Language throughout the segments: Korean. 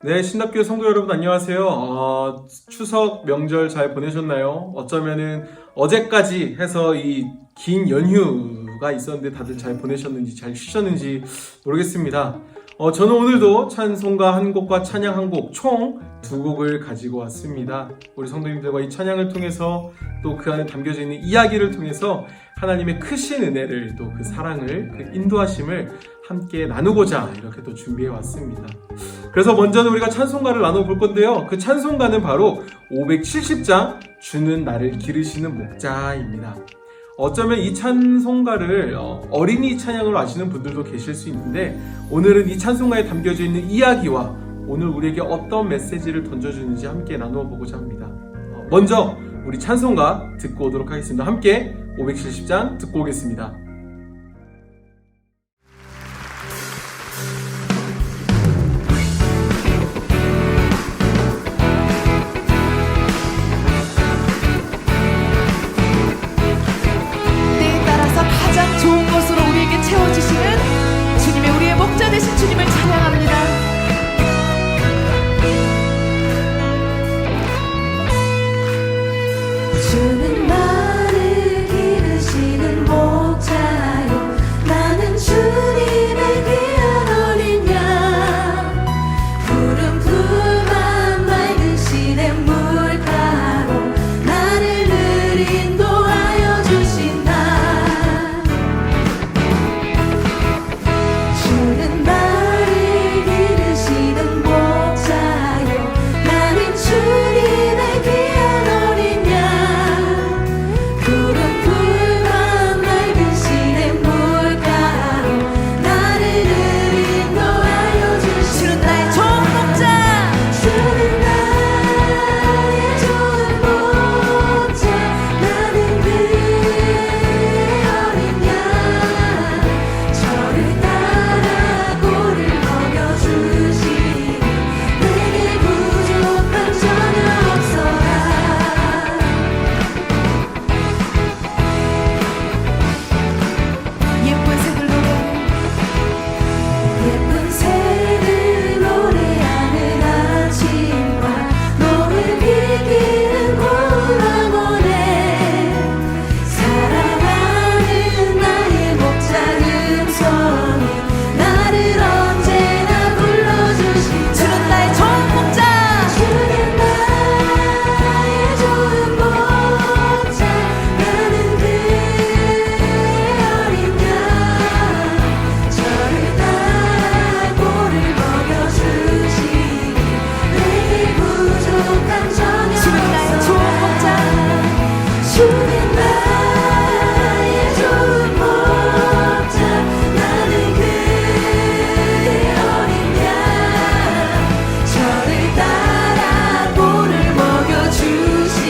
네, 신답교회 성도 여러분 안녕하세요. 추석 명절 잘 보내셨나요? 어쩌면은 어제까지 해서 이 긴 연휴가 있었는데 다들 잘 보내셨는지 잘 쉬셨는지 모르겠습니다. 저는 오늘도 찬송가 한 곡과 찬양 한 곡, 총 두 곡을 가지고 왔습니다. 우리 성도님들과 이 찬양을 통해서 또 그 안에 담겨져 있는 이야기를 통해서 하나님의 크신 은혜를 또 그 사랑을, 그 인도하심을 함께 나누고자 이렇게 또 준비해 왔습니다. 그래서 먼저는 우리가 찬송가를 나눠볼 건데요. 그 찬송가는 바로 570장 주는 나를 기르시는 목자입니다. 어쩌면 이 찬송가를 어린이 찬양으로 아시는 분들도 계실 수 있는데 오늘은 이 찬송가에 담겨져 있는 이야기와 오늘 우리에게 어떤 메시지를 던져주는지 함께 나누어 보고자 합니다. 먼저 우리 찬송가 듣고 오도록 하겠습니다. 함께 570장 듣고 오겠습니다. 채워주시는 주님의 우리의 목자 되신 주님을 찬양합니다. 주는 나를 기르시는 목자요, 나는 주님의 귀한 어린 양. 푸른 풀만 맑은 시냇 물가로 나를 늘 인도하여 주신다. 주는 나를 기르시는 목자요, 나는 주님의 귀한 어린 양. 푸른 풀과 맑은 시냇 물가로 나를 늘 인도하여 주신다. 주는 나의 좋은 목자, 주는 나의 좋은 목자, 나는 그의 어린 양. 저를 따라 꼴을 먹여주시니 내게 부족함 전혀 없어라. 예쁜 새들 노래하는 아침과 노을 비기는 고라모네, 사랑하는 나의 목자 음성이 나를 언제나 불러주시다. 주는 나의 좋은 목자, 주는 나의 좋은 목자, 나는 그의 어린 양. 저를 따라 꼴을 먹여주시니 내게 부족함 전혀 없어라. 주는 나의 좋은 목자, 나는 그의 어린 양. 저를 따라 꼴을 먹여주시니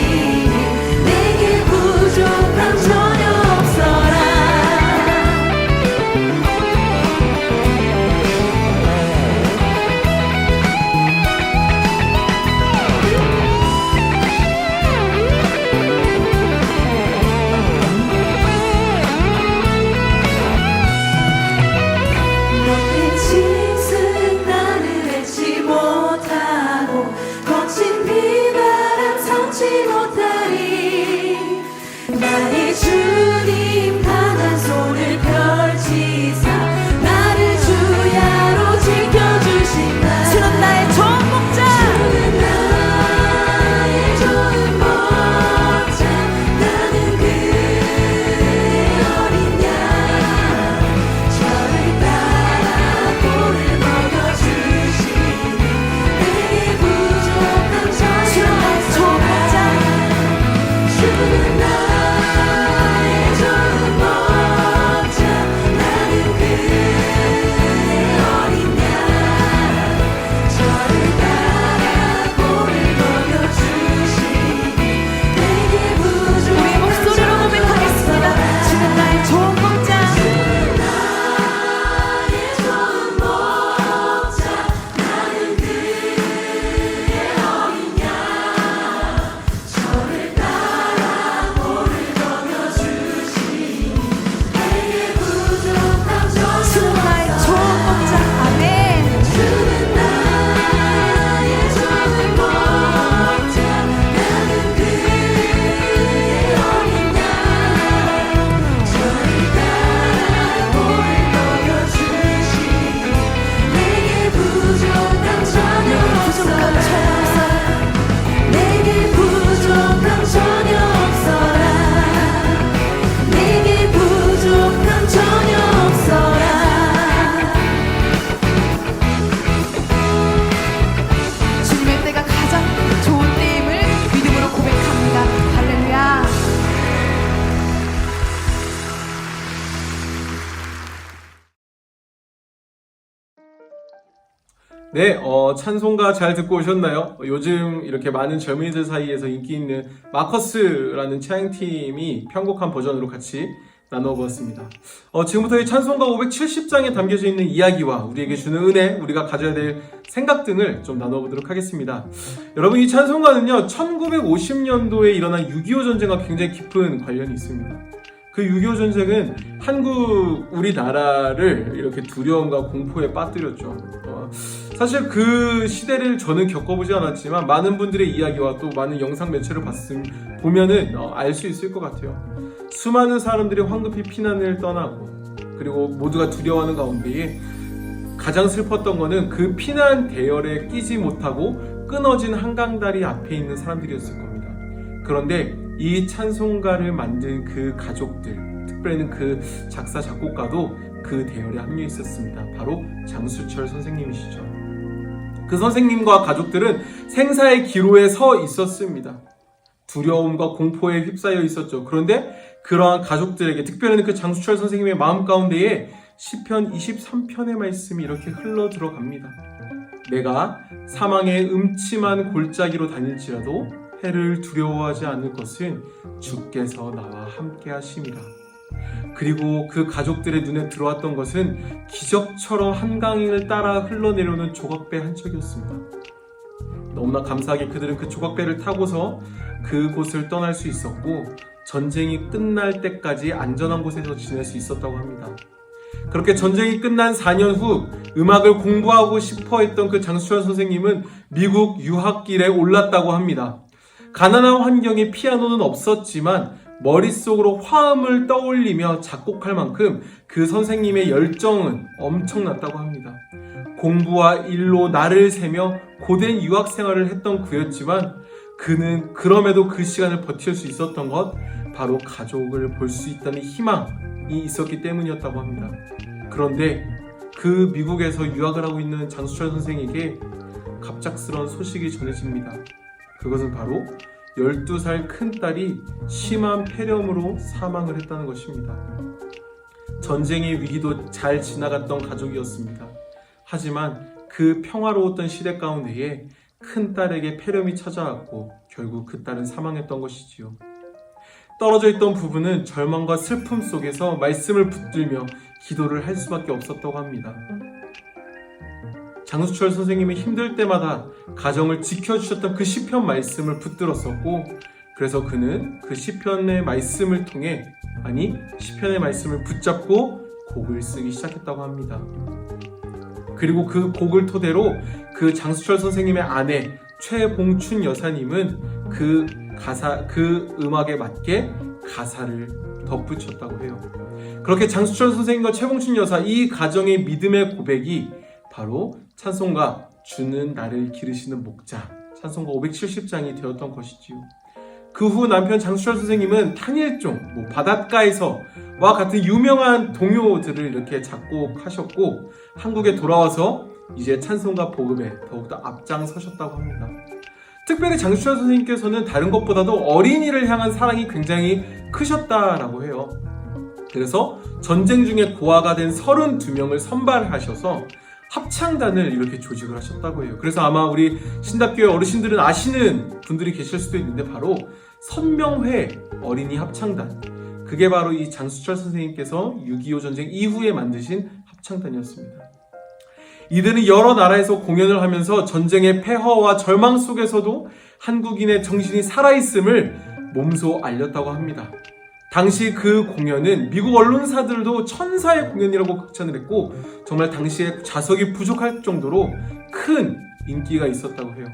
내게 부족함 전혀 없어라. 높은 짐승 나를 맺지 못하고 거친 비바람 삼지 못하리. 나의 주님 강한 손을 펼치사 나를 주야로 지켜주신다. 주는 나의 좋은 목자, 주는 나의 좋은 목자, 나는 그의 어린 양. 저를 따라 꼴을 먹여주시니 내게 부족함 전혀 없어라. 주는 나의 네, 찬송가 잘 듣고 오셨나요? 요즘 이렇게 많은 젊은이들 사이에서 인기 있는 마커스라는 찬양팀이 편곡한 버전으로 같이 나눠보았습니다. 지금부터 이 찬송가 570장에 담겨져 있는 이야기와 우리에게 주는 은혜, 우리가 가져야 될 생각 등을 좀 나눠보도록 하겠습니다. 여러분, 이 찬송가는요, 1950년도에 일어난 6.25 전쟁과 굉장히 깊은 관련이 있습니다. 그 6.25 전쟁은 우리나라를 이렇게 두려움과 공포에 빠뜨렸죠. 사실 그 시대를 저는 겪어보지 않았지만 많은 분들의 이야기와 또 많은 영상 매체를 보면은 알 수 있을 것 같아요. 수많은 사람들이 황급히 피난을 떠나고 그리고 모두가 두려워하는 가운데에 가장 슬펐던 거는 그 피난 대열에 끼지 못하고 끊어진 한강다리 앞에 있는 사람들이었을 겁니다. 그런데 이 찬송가를 만든 그 가족들, 특별히는 그 작사 작곡가도 그 대열에 합류했었습니다. 바로 장수철 선생님이시죠. 그 선생님과 가족들은 생사의 기로에 서 있었습니다. 두려움과 공포에 휩싸여 있었죠. 그런데 그러한 가족들에게, 특별히는 그 장수철 선생님의 마음 가운데에 시편 23편의 말씀이 이렇게 흘러 들어갑니다. 내가 사망의 음침한 골짜기로 다닐지라도 해를 두려워하지 않을 것은 주께서 나와 함께 하심이라. 그리고 그 가족들의 눈에 들어왔던 것은 기적처럼 한강을 따라 흘러내려오는 조각배 한 척이었습니다. 너무나 감사하게 그들은 그 조각배를 타고서 그곳을 떠날 수 있었고 전쟁이 끝날 때까지 안전한 곳에서 지낼 수 있었다고 합니다. 그렇게 전쟁이 끝난 4년 후 음악을 공부하고 싶어 했던 그 장수철 선생님은 미국 유학길에 올랐다고 합니다. 가난한 환경에 피아노는 없었지만 머릿속으로 화음을 떠올리며 작곡할 만큼 그 선생님의 열정은 엄청났다고 합니다. 공부와 일로 날을 새며 고된 유학 생활을 했던 그였지만 그는 그럼에도 그 시간을 버틸 수 있었던 것, 바로 가족을 볼 수 있다는 희망이 있었기 때문이었다고 합니다. 그런데 그 미국에서 유학을 하고 있는 장수철 선생에게 갑작스러운 소식이 전해집니다. 그것은 바로 12살 큰딸이 심한 폐렴으로 사망을 했다는 것입니다. 전쟁의 위기도 잘 지나갔던 가족이었습니다. 하지만 그 평화로웠던 시대 가운데에 큰딸에게 폐렴이 찾아왔고 결국 그 딸은 사망했던 것이지요. 떨어져 있던 부부는 절망과 슬픔 속에서 말씀을 붙들며 기도를 할 수밖에 없었다고 합니다. 장수철 선생님이 힘들 때마다 가정을 지켜주셨던 그 시편 말씀을 붙들었었고, 그래서 그는 그 시편의 말씀을 통해, 시편의 말씀을 붙잡고 곡을 쓰기 시작했다고 합니다. 그리고 그 곡을 토대로 그 장수철 선생님의 아내 최봉춘 여사님은 그 음악에 맞게 가사를 덧붙였다고 해요. 그렇게 장수철 선생님과 최봉춘 여사, 이 가정의 믿음의 고백이 바로 찬송가 주는 나를 기르시는 목자, 찬송가 570장이 되었던 것이지요. 그 후 남편 장수철 선생님은 탄일종, 바닷가에서와 같은 유명한 동요들을 이렇게 작곡하셨고 한국에 돌아와서 이제 찬송가 복음에 더욱더 앞장서셨다고 합니다. 특별히 장수철 선생님께서는 다른 것보다도 어린이를 향한 사랑이 굉장히 크셨다라고 해요. 그래서 전쟁 중에 고아가 된 32명을 선발하셔서 합창단을 이렇게 조직을 하셨다고 해요. 그래서 아마 우리 신답교회 어르신들은 아시는 분들이 계실 수도 있는데 바로 선명회 어린이 합창단, 그게 바로 이 장수철 선생님께서 6.25 전쟁 이후에 만드신 합창단이었습니다. 이들은 여러 나라에서 공연을 하면서 전쟁의 폐허와 절망 속에서도 한국인의 정신이 살아있음을 몸소 알렸다고 합니다. 당시 그 공연은 미국 언론사들도 천사의 공연이라고 극찬을 했고 정말 당시에 좌석이 부족할 정도로 큰 인기가 있었다고 해요.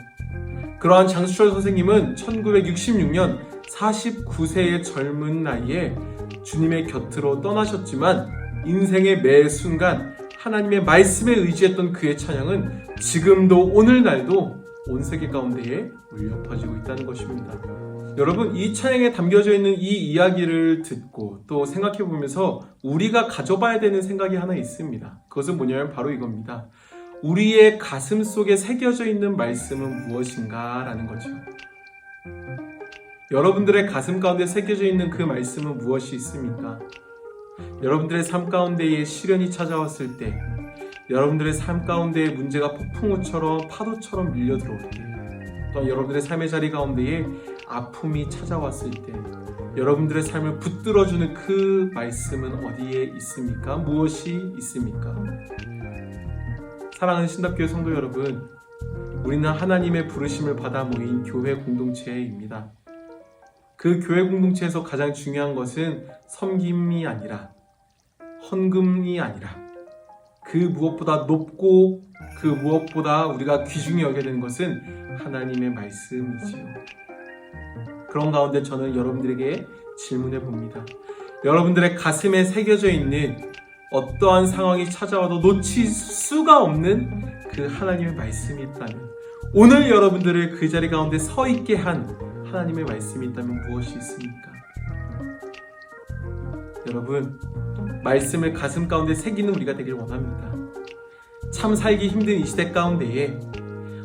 그러한 장수철 선생님은 1966년 49세의 젊은 나이에 주님의 곁으로 떠나셨지만 인생의 매 순간 하나님의 말씀에 의지했던 그의 찬양은 지금도 오늘날도 온 세계 가운데에 울려 퍼지고 있다는 것입니다. 여러분, 이 찬양에 담겨져 있는 이 이야기를 듣고 또 생각해 보면서 우리가 가져봐야 되는 생각이 하나 있습니다. 그것은 뭐냐면 바로 이겁니다. 우리의 가슴 속에 새겨져 있는 말씀은 무엇인가 라는 거죠. 여러분들의 가슴 가운데 새겨져 있는 그 말씀은 무엇이 있습니까? 여러분들의 삶 가운데에 시련이 찾아왔을 때, 여러분들의 삶 가운데에 문제가 폭풍우처럼 파도처럼 밀려 들어올 때, 또한 여러분들의 삶의 자리 가운데에 아픔이 찾아왔을 때 여러분들의 삶을 붙들어주는 그 말씀은 어디에 있습니까? 무엇이 있습니까? 사랑하는 신답교회 성도 여러분, 우리는 하나님의 부르심을 받아 모인 교회 공동체입니다. 그 교회 공동체에서 가장 중요한 것은 섬김이 아니라, 헌금이 아니라, 그 무엇보다 높고 그 무엇보다 우리가 귀중히 여겨야 되는 것은 하나님의 말씀이지요. 그런 가운데 저는 여러분들에게 질문해 봅니다. 여러분들의 가슴에 새겨져 있는 어떠한 상황이 찾아와도 놓칠 수가 없는 그 하나님의 말씀이 있다면, 오늘 여러분들을 그 자리 가운데 서 있게 한 하나님의 말씀이 있다면 무엇이 있습니까? 여러분, 말씀을 가슴 가운데 새기는 우리가 되길 원합니다. 참 살기 힘든 이 시대 가운데에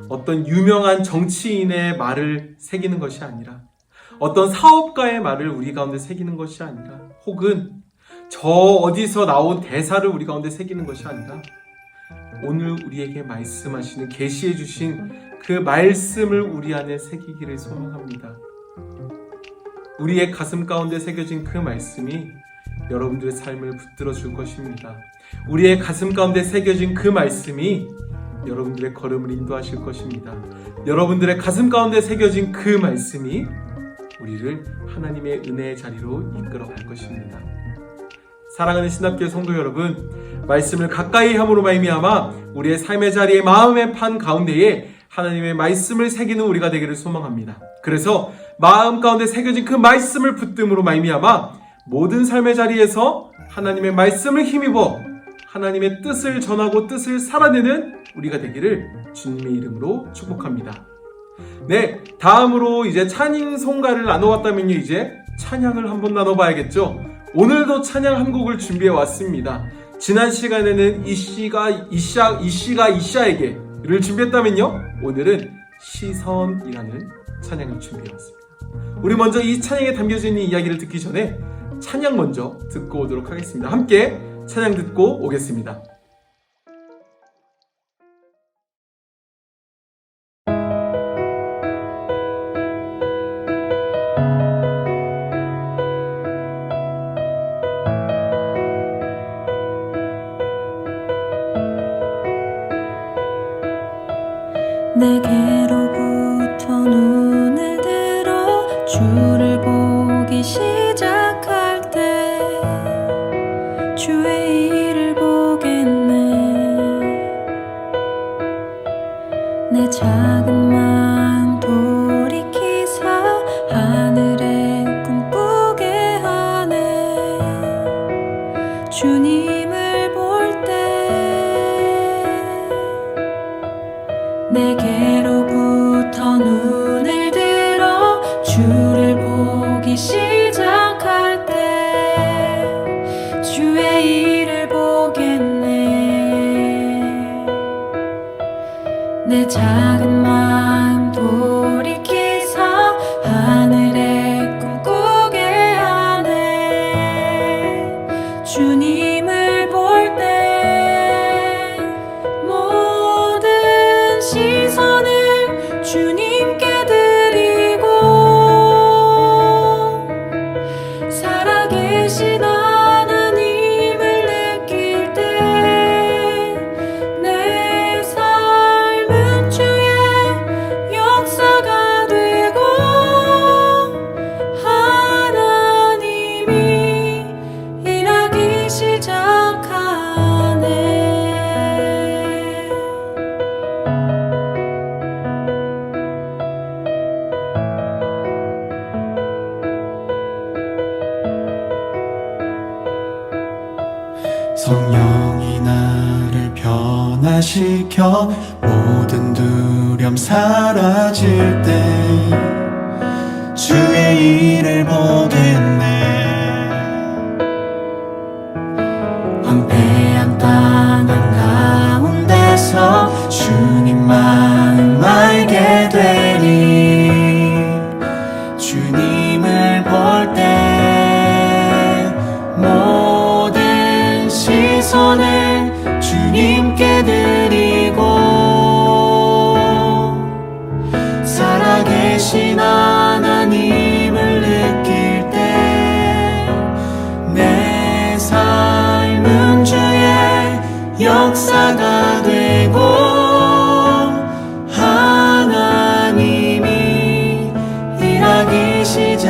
어떤 유명한 정치인의 말을 새기는 것이 아니라, 어떤 사업가의 말을 우리 가운데 새기는 것이 아니라, 혹은 저 어디서 나온 대사를 우리 가운데 새기는 것이 아니라, 오늘 우리에게 말씀하시는, 계시해 주신 그 말씀을 우리 안에 새기기를 소망합니다. 우리의 가슴 가운데 새겨진 그 말씀이 여러분들의 삶을 붙들어 줄 것입니다. 우리의 가슴 가운데 새겨진 그 말씀이 여러분들의 걸음을 인도하실 것입니다. 여러분들의 가슴 가운데 새겨진 그 말씀이 우리를 하나님의 은혜의 자리로 이끌어 갈 것입니다. 사랑하는 신학교의 성도 여러분, 말씀을 가까이 함으로 말미암아 우리의 삶의 자리에, 마음의 판 가운데에 하나님의 말씀을 새기는 우리가 되기를 소망합니다. 그래서 마음 가운데 새겨진 그 말씀을 붙듦으로 말미암아 모든 삶의 자리에서 하나님의 말씀을 힘입어 하나님의 뜻을 전하고 뜻을 살아내는 우리가 되기를 주님의 이름으로 축복합니다. 네, 다음으로 이제 찬양 송가를 나눠왔다면요, 이제 찬양을 한번 나눠봐야겠죠. 오늘도 찬양 한 곡을 준비해 왔습니다. 지난 시간에는 이샤에게를 준비했다면요, 오늘은 시선이라는 찬양을 준비해 왔습니다. 우리 먼저 이 찬양에 담겨져 있는 이야기를 듣기 전에 찬양 먼저 듣고 오도록 하겠습니다. 함께 찬양 듣고 오겠습니다. 내게로부터 눈을 들어 주를 보기 시작할 때 주의 일을 보겠네. 내 작은 마음 돌이키사 하늘에 꿈꾸게 하네. 주님을 볼 때 내게로부터 눈을 들어 주를 보기 시작할 때 주의 일을 보겠네. 내 작은 마음 돌이키사 하늘에 꿈꾸게 하네. 주님을 볼 때 모든 시선을 주님께 드리고 살아계신 하나님을 느낄 때 내 삶은 주의 역사가 되고 하나님이 일하기 시작하네. 성령이 나를 변화시켜 모든 두려움 사라질 때 주의 일을 보겠네. 황폐한 땅 한가운데서 주님 마음 알게 되리. 주님을 볼 때 모든 시선을 주님께 주님께 드리고 살아계신 하나님을 느낄 때 내 삶은 주의 역사가 되고 하나님이 일하기 시작하네.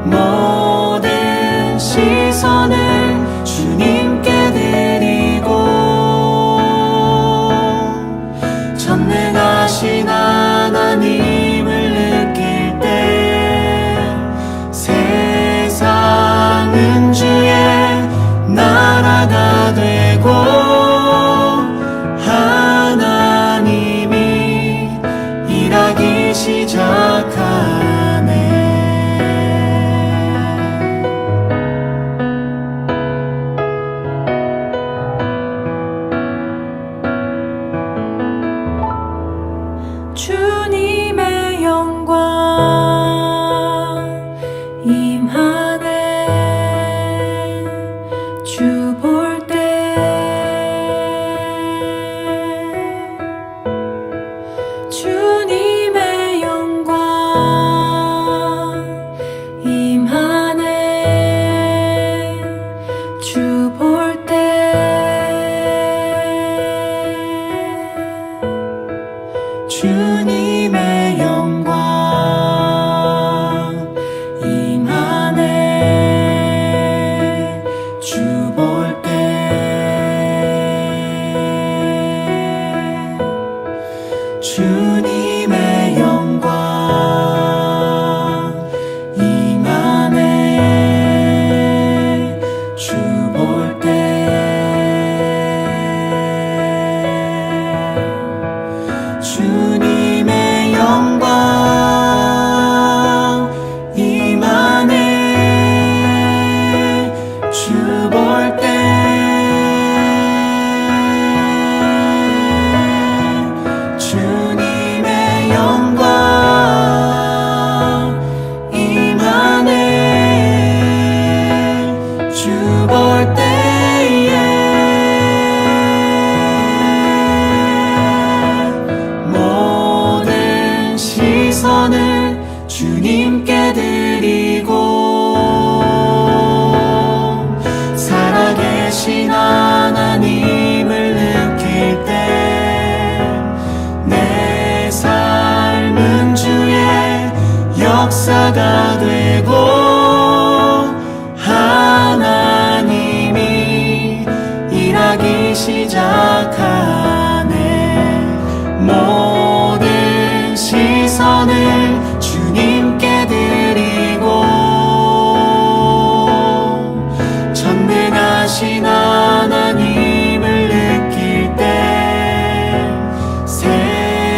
모든 시선을 주님께 드리고 전능하신 하나님을 느낄 때 세상은 주의 나라가 되고 하나님이 일하기 시작하네. 주님의 영광 임하네. 주 볼 때 주님의 영광 임하네. 주 볼 때 주님의 영광 임하네. 주 볼 때 주님의 영광 임하네. 주 볼 때 주님의 영광 임하네. 주 볼 때 주님의 영광 임하네. 주 볼 때에 모든 시선을 주님께 드리고 살아계신 하나님을 느낄 때 내 삶은 주의 역사가 되고 하나님이 일하기 시작하네. 모든 시선을 주님께 드리고 전능하신 하나님을 느낄 때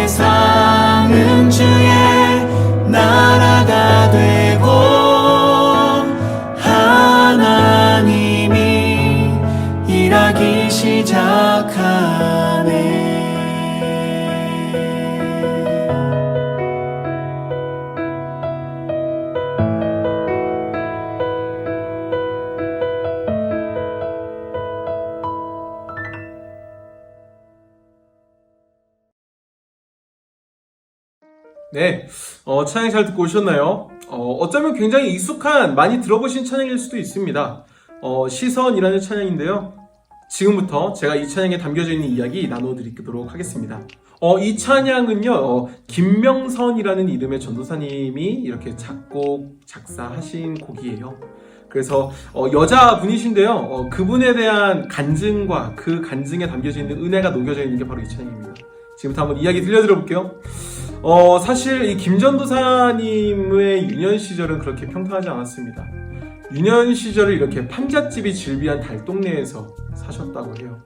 세상은 주의 나라가 되고 하나님이 일하기 시작하네. 네, 찬양 잘 듣고 오셨나요? 어쩌면 굉장히 익숙한, 많이 들어보신 찬양일 수도 있습니다. 시선이라는 찬양인데요. 지금부터 제가 이 찬양에 담겨져 있는 이야기 나눠드리도록 하겠습니다. 이 찬양은요, 김명선이라는 이름의 전도사님이 이렇게 작곡, 작사하신 곡이에요. 그래서 여자분이신데요, 그분에 대한 간증과 그 간증에 담겨져 있는 은혜가 녹여져 있는 게 바로 이 찬양입니다. 지금부터 한번 이야기 들려드려볼게요. 사실 이 김전도사님의 유년 시절은 그렇게 평탄하지 않았습니다. 유년 시절을 이렇게 판잣집이 즐비한 달동네에서 사셨다고 해요.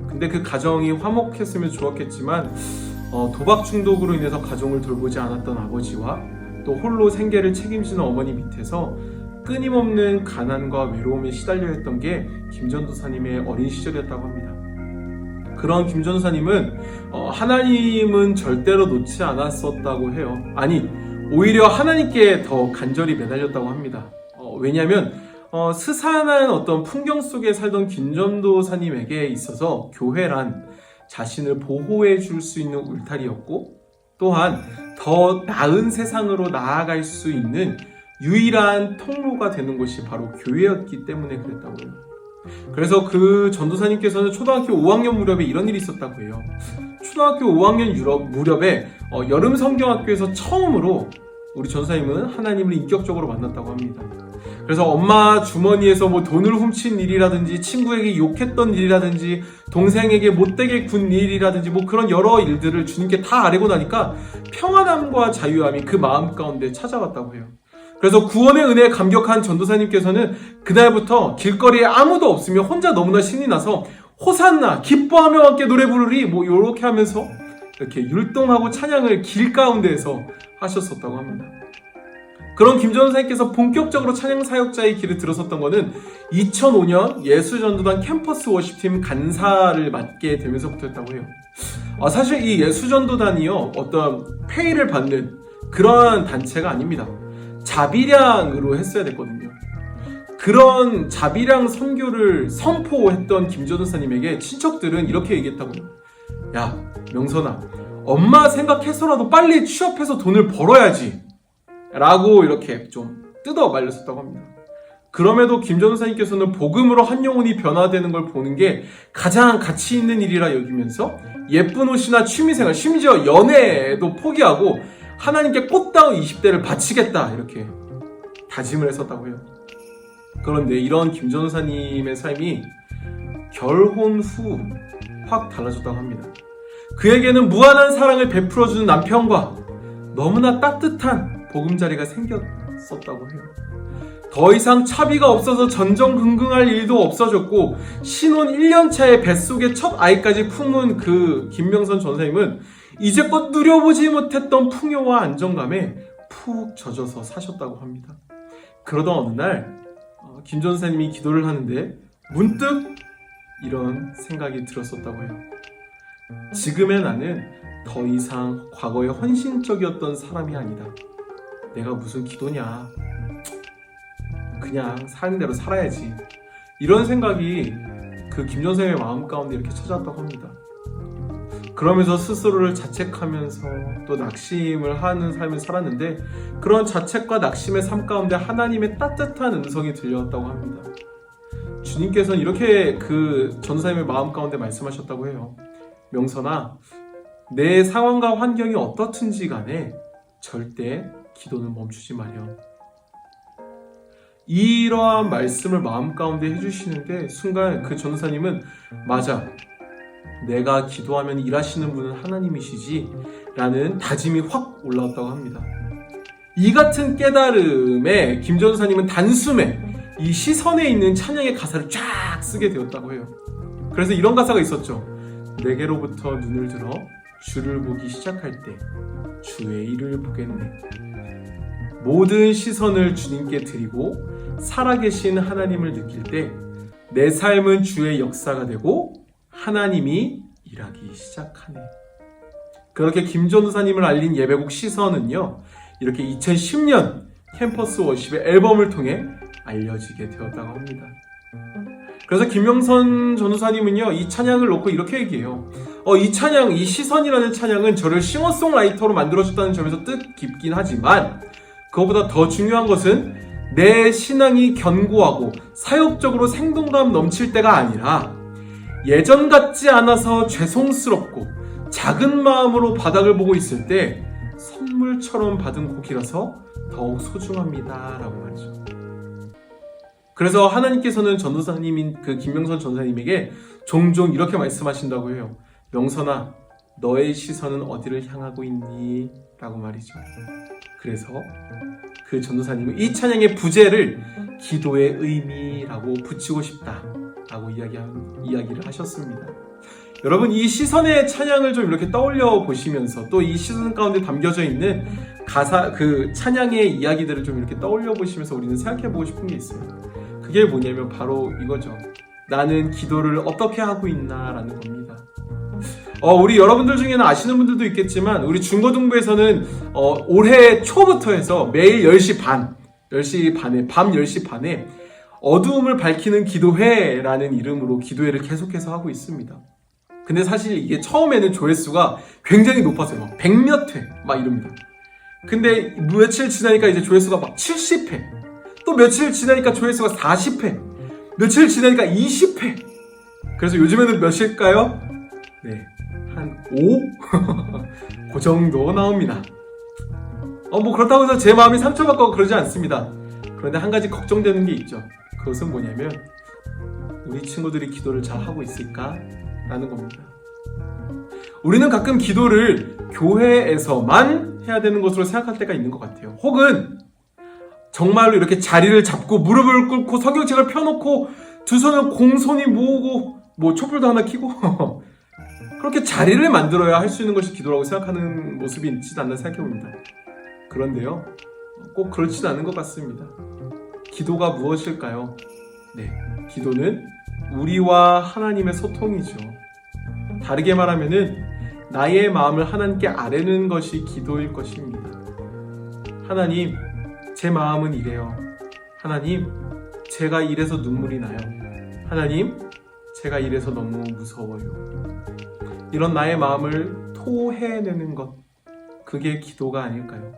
근데 그 가정이 화목했으면 좋았겠지만 도박 중독으로 인해서 가정을 돌보지 않았던 아버지와 또 홀로 생계를 책임지는 어머니 밑에서 끊임없는 가난과 외로움에 시달려 했던 게 김전도사님의 어린 시절이었다고 합니다. 그런 김전도사님은 하나님은 절대로 놓지 않았었다고 해요. 아니, 오히려 하나님께 더 간절히 매달렸다고 합니다. 왜냐하면 스산한 어떤 풍경 속에 살던 김전도사님에게 있어서 교회란 자신을 보호해 줄 수 있는 울타리였고, 또한 더 나은 세상으로 나아갈 수 있는 유일한 통로가 되는 곳이 바로 교회였기 때문에 그랬다고요. 그래서 그 전도사님께서는 초등학교 5학년 무렵에 이런 일이 있었다고 해요. 초등학교 5학년 무렵에 여름 성경학교에서 처음으로 우리 전도사님은 하나님을 인격적으로 만났다고 합니다. 그래서 엄마 주머니에서 뭐 돈을 훔친 일이라든지, 친구에게 욕했던 일이라든지, 동생에게 못되게 군 일이라든지, 뭐 그런 여러 일들을 주님께 다 아뢰고 나니까 평안함과 자유함이 그 마음 가운데 찾아왔다고 해요. 그래서 구원의 은혜에 감격한 전도사님께서는 그날부터 길거리에 아무도 없으며 혼자 너무나 신이 나서 호산나 기뻐하며 함께 노래 부르리 뭐 이렇게 하면서 이렇게 율동하고 찬양을 길 가운데에서 하셨었다고 합니다. 그런 김 전도사님께서 본격적으로 찬양 사역자의 길을 들어섰던 것은 2005년 예수전도단 캠퍼스 워십팀 간사를 맡게 되면서부터였다고 해요. 사실 이 예수전도단이요, 어떤 페이를 받는 그러한 단체가 아닙니다. 자비량으로 했어야 됐거든요. 그런 자비량 선교를 선포했던 김 전도사님에게 친척들은 이렇게 얘기했다고요. 야, 명선아, 엄마 생각해서라도 빨리 취업해서 돈을 벌어야지 라고 이렇게 좀 뜯어 말렸었다고 합니다. 그럼에도 김 전도사님께서는 복음으로 한 영혼이 변화되는 걸 보는 게 가장 가치 있는 일이라 여기면서 예쁜 옷이나 취미생활, 심지어 연애도 포기하고 하나님께 꽃다운 20대를 바치겠다 이렇게 다짐을 했었다고 해요. 그런데 이런 김 전도사님의 삶이 결혼 후 확 달라졌다고 합니다. 그에게는 무한한 사랑을 베풀어주는 남편과 너무나 따뜻한 보금자리가 생겼었다고 해요. 더 이상 차비가 없어서 전전긍긍할 일도 없어졌고, 신혼 1년차에 뱃속에 첫 아이까지 품은 그 김명선 전사님은 이제껏 누려보지 못했던 풍요와 안정감에 푹 젖어서 사셨다고 합니다. 그러던 어느 날 김 전사님이 기도를 하는데 문득 이런 생각이 들었었다고 해요. 지금의 나는 더 이상 과거에 헌신적이었던 사람이 아니다. 내가 무슨 기도냐, 그냥 사는 대로 살아야지, 이런 생각이 그 김 전사님의 마음 가운데 이렇게 찾아왔다고 합니다. 그러면서 스스로를 자책하면서 또 낙심을 하는 삶을 살았는데, 그런 자책과 낙심의 삶 가운데 하나님의 따뜻한 음성이 들려왔다고 합니다. 주님께서는 이렇게 그 전도사님의 마음 가운데 말씀하셨다고 해요. 명선아, 내 상황과 환경이 어떻든지 간에 절대 기도는 멈추지 마렴. 이러한 말씀을 마음 가운데 해주시는데 순간 그 전도사님은 맞아, 내가 기도하면 일하시는 분은 하나님이시지 라는 다짐이 확 올라왔다고 합니다. 이 같은 깨달음에 김 전도사님은 단숨에 이 시선에 있는 찬양의 가사를 쫙 쓰게 되었다고 해요. 그래서 이런 가사가 있었죠. 내게로부터 눈을 들어 주를 보기 시작할 때 주의 일을 보겠네. 모든 시선을 주님께 드리고 살아계신 하나님을 느낄 때 내 삶은 주의 역사가 되고 하나님이 일하기 시작하네. 그렇게 김 전도사님을 알린 예배곡 시선은요, 이렇게 2010년 캠퍼스 워십의 앨범을 통해 알려지게 되었다고 합니다. 그래서 김명선 전도사님은요, 이 찬양을 놓고 이렇게 얘기해요. 이 찬양, 이 시선이라는 찬양은 저를 싱어송라이터로 만들어줬다는 점에서 뜻깊긴 하지만, 그것보다 더 중요한 것은 내 신앙이 견고하고 사역적으로 생동감 넘칠 때가 아니라 예전 같지 않아서 죄송스럽고 작은 마음으로 바닥을 보고 있을 때 선물처럼 받은 곡이라서 더욱 소중합니다 라고 말이죠. 그래서 하나님께서는 전도사님인 그 김명선 전도사님에게 종종 이렇게 말씀하신다고 해요. 명선아, 너의 시선은 어디를 향하고 있니? 라고 말이죠. 그래서 그 전도사님은 이 찬양의 부제를 기도의 의미라고 붙이고 싶다 라고 이야기를 하셨습니다. 여러분, 이 시선의 찬양을 좀 이렇게 떠올려 보시면서 또 이 시선 가운데 담겨져 있는 가사, 그 찬양의 이야기들을 좀 이렇게 떠올려 보시면서 우리는 생각해 보고 싶은 게 있어요. 그게 뭐냐면 바로 이거죠. 나는 기도를 어떻게 하고 있나 라는 겁니다. 우리 여러분들 중에는 아시는 분들도 있겠지만 우리 중고등부에서는 올해 초부터 해서 매일 10시 반에 밤 10시 반에 어두움을 밝히는 기도회라는 이름으로 기도회를 계속해서 하고 있습니다. 근데 사실 이게 처음에는 조회수가 굉장히 높았어요. 막 100몇 회 막 이럽니다. 근데 며칠 지나니까 이제 조회수가 막 70회, 또 며칠 지나니까 조회수가 40회, 며칠 지나니까 20회. 그래서 요즘에는 몇일까요? 네, 한 5? 그 정도 나옵니다. 뭐 그렇다고 해서 제 마음이 상처받고 그러지 않습니다. 그런데 한 가지 걱정되는 게 있죠. 그것은 뭐냐면 우리 친구들이 기도를 잘 하고 있을까? 라는 겁니다. 우리는 가끔 기도를 교회에서만 해야 되는 것으로 생각할 때가 있는 것 같아요. 혹은 정말로 이렇게 자리를 잡고 무릎을 꿇고 성경책을 펴놓고 두 손을 공손히 모으고 뭐 촛불도 하나 켜고 그렇게 자리를 만들어야 할 수 있는 것이 기도라고 생각하는 모습이 있지 않나 생각해봅니다. 그런데요, 꼭 그렇진 않은 것 같습니다. 기도가 무엇일까요? 네, 기도는 우리와 하나님의 소통이죠. 다르게 말하면은 나의 마음을 하나님께 아뢰는 것이 기도일 것입니다. 하나님, 제 마음은 이래요. 하나님, 제가 이래서 눈물이 나요. 하나님, 제가 이래서 너무 무서워요. 이런 나의 마음을 토해내는 것, 그게 기도가 아닐까요?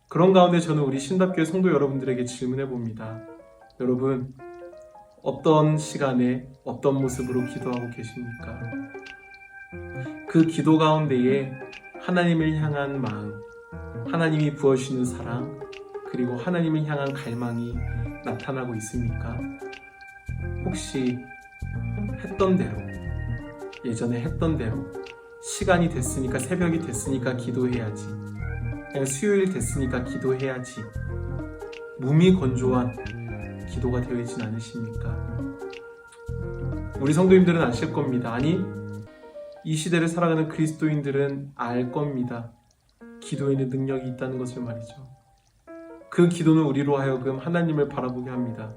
그런 가운데 저는 우리 신답교회 성도 여러분들에게 질문해 봅니다. 여러분, 어떤 시간에 어떤 모습으로 기도하고 계십니까? 그 기도 가운데에 하나님을 향한 마음, 하나님이 부어주시는 사랑, 그리고 하나님을 향한 갈망이 나타나고 있습니까? 혹시 했던 대로, 예전에 했던 대로 시간이 됐으니까, 새벽이 됐으니까 기도해야지, 그냥 수요일 됐으니까 기도해야지, 무미건조한 기도가 되어 있진 않으십니까? 우리 성도님들은 아실 겁니다. 아니, 이 시대를 살아가는 그리스도인들은 알 겁니다. 기도에는 능력이 있다는 것을 말이죠. 그 기도는 우리로 하여금 하나님을 바라보게 합니다.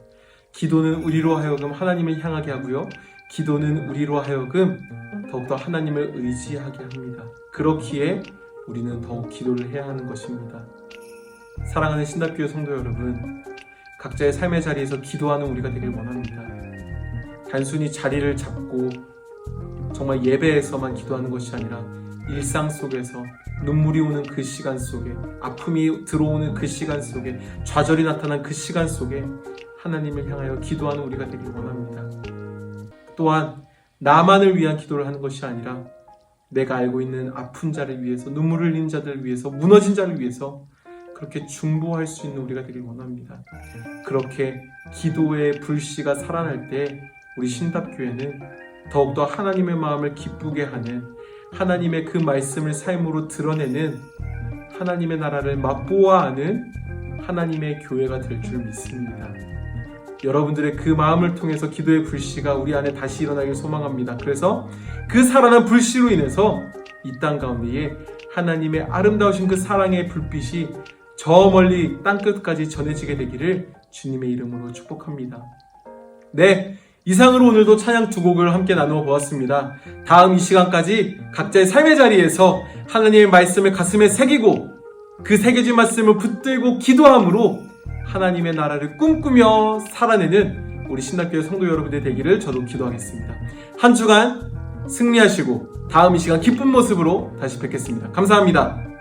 기도는 우리로 하여금 하나님을 향하게 하고요. 기도는 우리로 하여금 더욱더 하나님을 의지하게 합니다. 그렇기에 우리는 더욱 기도를 해야 하는 것입니다. 사랑하는 신답교회 성도 여러분, 각자의 삶의 자리에서 기도하는 우리가 되길 원합니다. 단순히 자리를 잡고 정말 예배에서만 기도하는 것이 아니라 일상 속에서 눈물이 오는 그 시간 속에, 아픔이 들어오는 그 시간 속에, 좌절이 나타난 그 시간 속에 하나님을 향하여 기도하는 우리가 되길 원합니다. 또한 나만을 위한 기도를 하는 것이 아니라 내가 알고 있는 아픈 자를 위해서, 눈물을 흘린 자들을 위해서, 무너진 자를 위해서 그렇게 중보할 수 있는 우리가 되길 원합니다. 그렇게 기도의 불씨가 살아날 때 우리 신답교회는 더욱더 하나님의 마음을 기쁘게 하는, 하나님의 그 말씀을 삶으로 드러내는, 하나님의 나라를 맛보아하는 하나님의 교회가 될 줄 믿습니다. 여러분들의 그 마음을 통해서 기도의 불씨가 우리 안에 다시 일어나길 소망합니다. 그래서 그 살아난 불씨로 인해서 이 땅 가운데에 하나님의 아름다우신 그 사랑의 불빛이 저 멀리 땅끝까지 전해지게 되기를 주님의 이름으로 축복합니다. 네, 이상으로 오늘도 찬양 두 곡을 함께 나누어 보았습니다. 다음 이 시간까지 각자의 삶의 자리에서 하나님의 말씀을 가슴에 새기고 그 새겨진 말씀을 붙들고 기도함으로 하나님의 나라를 꿈꾸며 살아내는 우리 신학교의 성도 여러분들 되기를 저도 기도하겠습니다. 한 주간 승리하시고 다음 이 시간 기쁜 모습으로 다시 뵙겠습니다. 감사합니다.